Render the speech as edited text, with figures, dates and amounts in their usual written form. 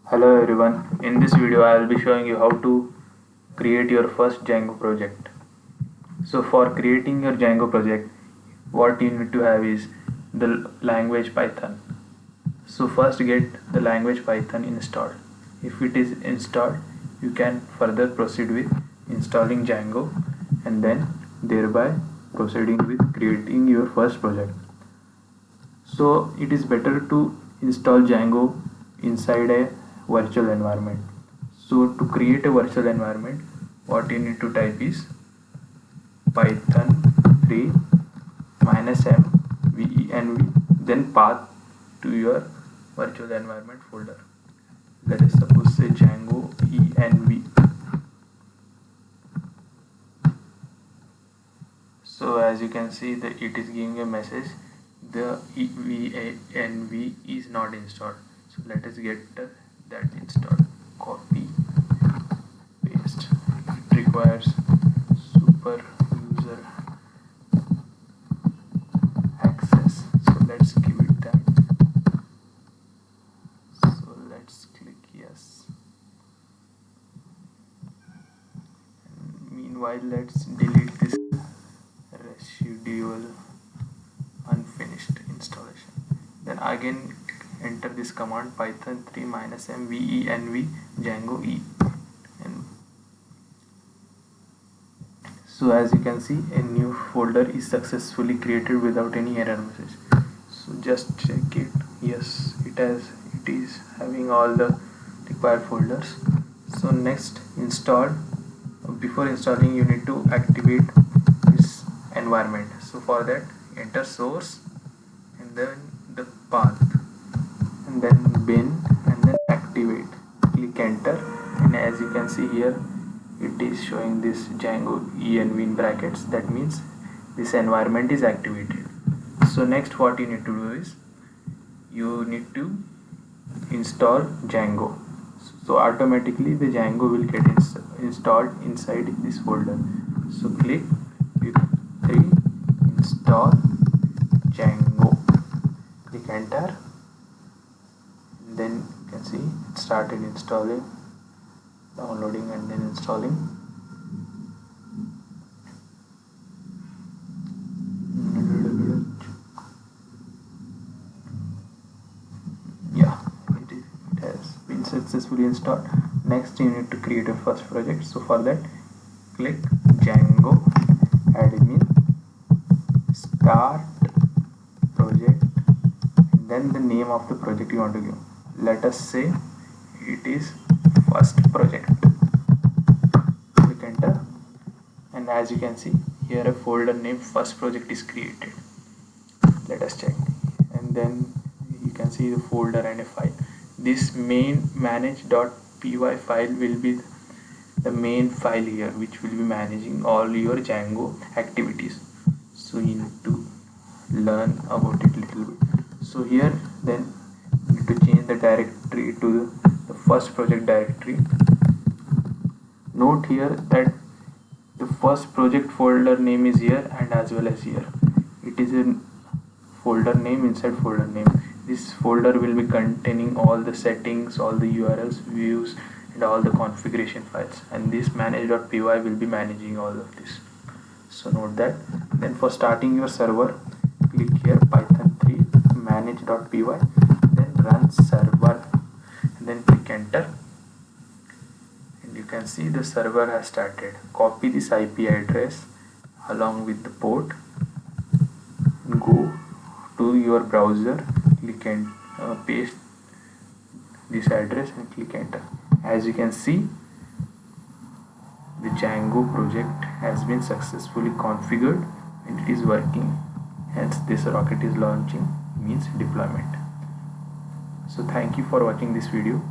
Hello everyone, in this video I will be showing you how to create your first Django project. So for creating your Django project, what you need to have is the language Python. So first get the language Python installed. If it is installed, you can further proceed with installing Django and then thereby proceeding with creating your first project. So it is better to install Django inside a virtual environment. So to create a virtual environment, what you need to type is python 3 -m venv, then path to your virtual environment folder. Let us suppose say Django env. So as you can see that it is giving a message the env is not installed. So let us get that installed. Copy, paste. It requires super user access, so let's give it that. So let's click yes. And meanwhile, let's delete this residual unfinished installation. Then again enter this command python 3 -m venv django e. And so as you can see, a new folder is successfully created without any error message. So just check it. Yes, it is having all the required folders. So next install. Before installing, you need to activate this environment. So for that, enter source and then the path and then bin and then activate. Click enter, and as you can see here, it is showing this Django env in brackets. That means this environment is activated. So next what you need to do is you need to install Django. So automatically the Django will get installed inside this folder. So click pip3 install Django. Click enter, and then you can see it started installing, downloading and then installing. Yeah, it has been successfully installed. Next you need to create a first project. So for that, click Django admin start project and then the name of the project you want to give. Let us say it is first project. Click enter, and as you can see here, a folder named first project is created. Let us check, and then you can see the folder and a file. This main manage.py file will be the main file here, which will be managing all your Django activities. So you need to learn about it little bit. So here then you need to change the directory to the first project directory. Note here that the first project folder name is here and as well as here. It is a folder name inside folder name. This folder will be containing all the settings, all the URLs, views and all the configuration files, and this manage.py will be managing all of this. So note that. Then for starting your server, click here python 3 manage.py, then run server and then click enter, and you can see the server has started. Copy this IP address along with the port, go to your browser, click and paste this address and click enter. As you can see, the Django project has been successfully configured and it is working. Hence this rocket is launching, means deployment. So thank you for watching this video.